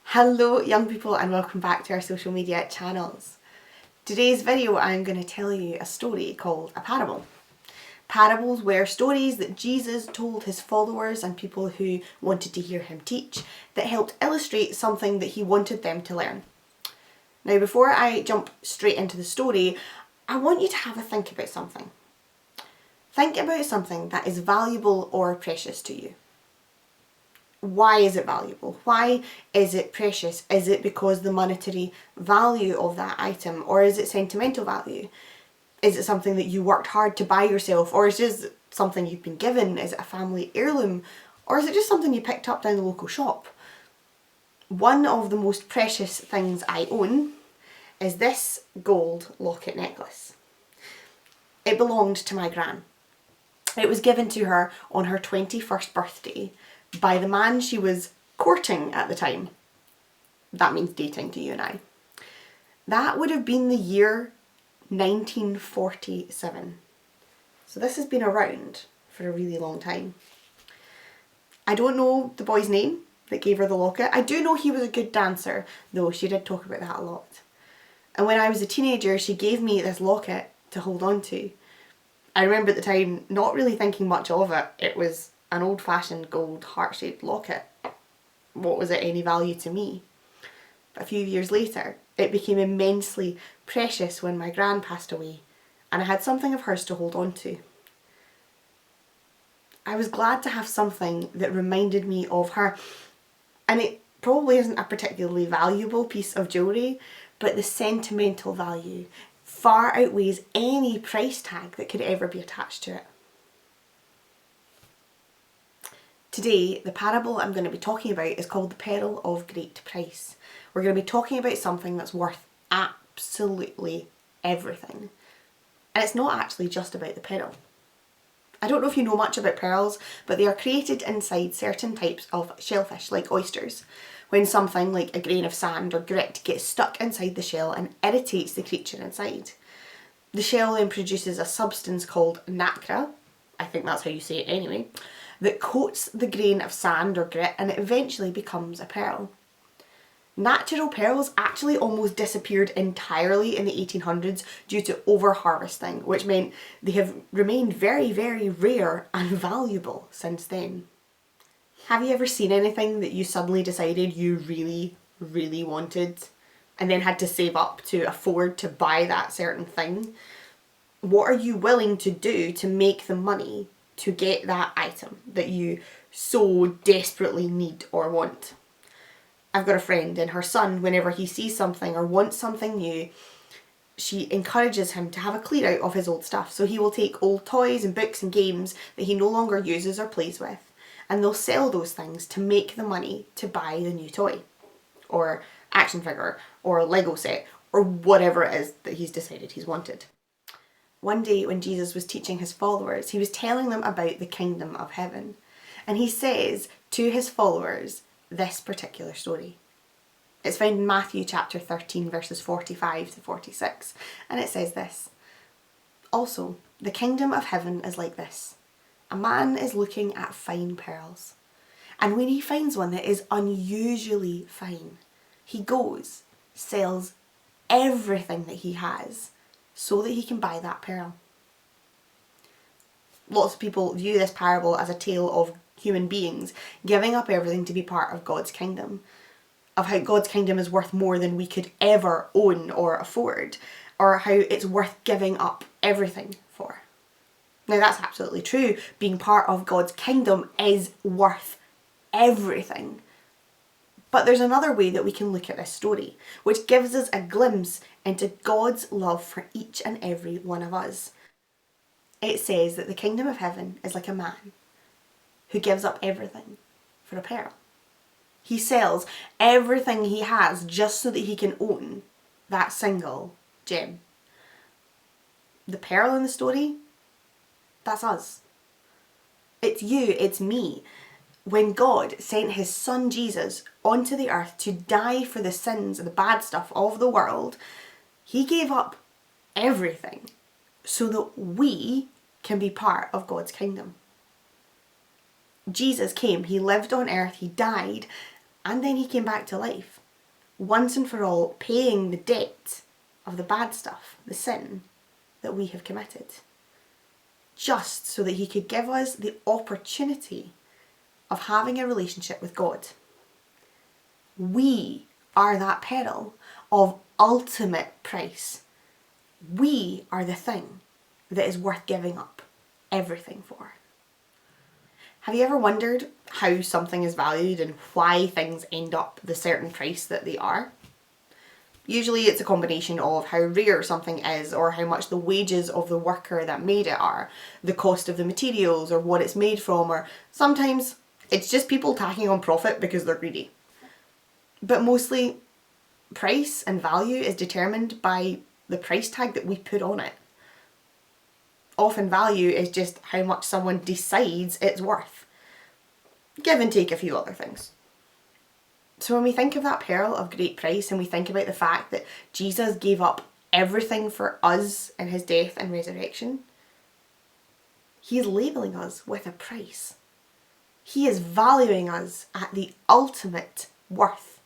Hello young people and welcome back to our social media channels. Today's video I'm going to tell you a story called a parable. Parables were stories that Jesus told his followers and people who wanted to hear him teach that helped illustrate something that he wanted them to learn. Now before I jump straight into the story, I want you to have a think about something. Think about something that is valuable or precious to you. Why is it valuable? Why is it precious? Is it because the monetary value of that item, or is it sentimental value? Is it something that you worked hard to buy yourself, or is it just something you've been given? Is it a family heirloom, or is it just something you picked up down the local shop? One of the most precious things I own is this gold locket necklace. It belonged to my gran. It was given to her on her 21st birthday by the man she was courting at the time. That means dating to you and I. That would have been the year 1947. So this has been around for a really long time. I don't know the boy's name that gave her the locket. I do know he was a good dancer, though she did talk about that a lot. And when I was a teenager, she gave me this locket to hold on to. I remember at the time not really thinking much of it. It was an old-fashioned gold heart-shaped locket. What was it any value to me? But a few years later, it became immensely precious when my gran passed away, and I had something of hers to hold on to. I was glad to have something that reminded me of her, and it probably isn't a particularly valuable piece of jewellery, but the sentimental value far outweighs any price tag that could ever be attached to it. Today, the parable I'm going to be talking about is called the Pearl of Great Price. We're going to be talking about something that's worth absolutely everything. And it's not actually just about the pearl. I don't know if you know much about pearls, but they are created inside certain types of shellfish, like oysters, when something like a grain of sand or grit gets stuck inside the shell and irritates the creature inside. The shell then produces a substance called nacre, I think that's how you say it anyway, that coats the grain of sand or grit and it eventually becomes a pearl. Natural pearls actually almost disappeared entirely in the 1800s due to over-harvesting, which meant they have remained very, very rare and valuable since then. Have you ever seen anything that you suddenly decided you really, really wanted and then had to save up to afford to buy that certain thing? What are you willing to do to make the money to get that item that you so desperately need or want? I've got a friend, and her son, whenever he sees something or wants something new, she encourages him to have a clear out of his old stuff. So he will take old toys and books and games that he no longer uses or plays with, and they'll sell those things to make the money to buy the new toy or action figure or Lego set or whatever it is that he's decided he's wanted. One day when Jesus was teaching his followers, he was telling them about the kingdom of heaven. And he says to his followers this particular story. It's found in Matthew chapter 13 verses 45 to 46. And it says this: "Also, the kingdom of heaven is like this. A man is looking at fine pearls. And when he finds one that is unusually fine, he goes, sells everything that he has, so that he can buy that pearl." Lots of people view this parable as a tale of human beings giving up everything to be part of God's kingdom, of how God's kingdom is worth more than we could ever own or afford, or how it's worth giving up everything for. Now that's absolutely true. Being part of God's kingdom is worth everything. But there's another way that we can look at this story, which gives us a glimpse into God's love for each and every one of us. It says that the kingdom of heaven is like a man who gives up everything for a pearl. He sells everything he has just so that he can own that single gem. The pearl in the story, that's us. It's you, it's me. When God sent his son Jesus onto the earth to die for the sins and the bad stuff of the world, he gave up everything so that we can be part of God's kingdom. Jesus came, he lived on earth, he died, and then he came back to life. Once and for all, paying the debt of the bad stuff, the sin that we have committed. Just so that he could give us the opportunity of having a relationship with God. We are that pearl of ultimate price. We are the thing that is worth giving up everything for. Have you ever wondered how something is valued and why things end up the certain price that they are? Usually it's a combination of how rare something is, or how much the wages of the worker that made it are, the cost of the materials, or what it's made from, or sometimes it's just people tacking on profit because they're greedy. But mostly, price and value is determined by the price tag that we put on it. Often value is just how much someone decides it's worth. Give and take a few other things. So when we think of that pearl of great price and we think about the fact that Jesus gave up everything for us in his death and resurrection, he is labelling us with a price. He is valuing us at the ultimate worth.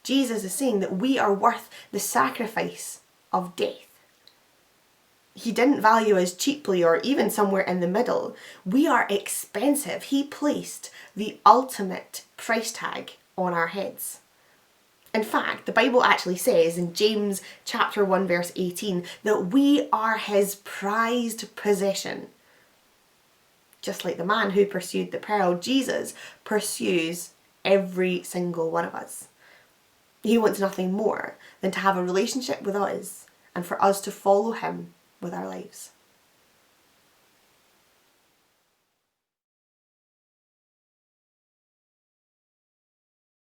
Jesus is saying that we are worth the sacrifice of death. He didn't value us cheaply or even somewhere in the middle. We are expensive. He placed the ultimate price tag on our heads. In fact, the Bible actually says in James chapter 1 verse 18 that we are his prized possession. Just like the man who pursued the pearl, Jesus pursues every single one of us. He wants nothing more than to have a relationship with us and for us to follow him with our lives.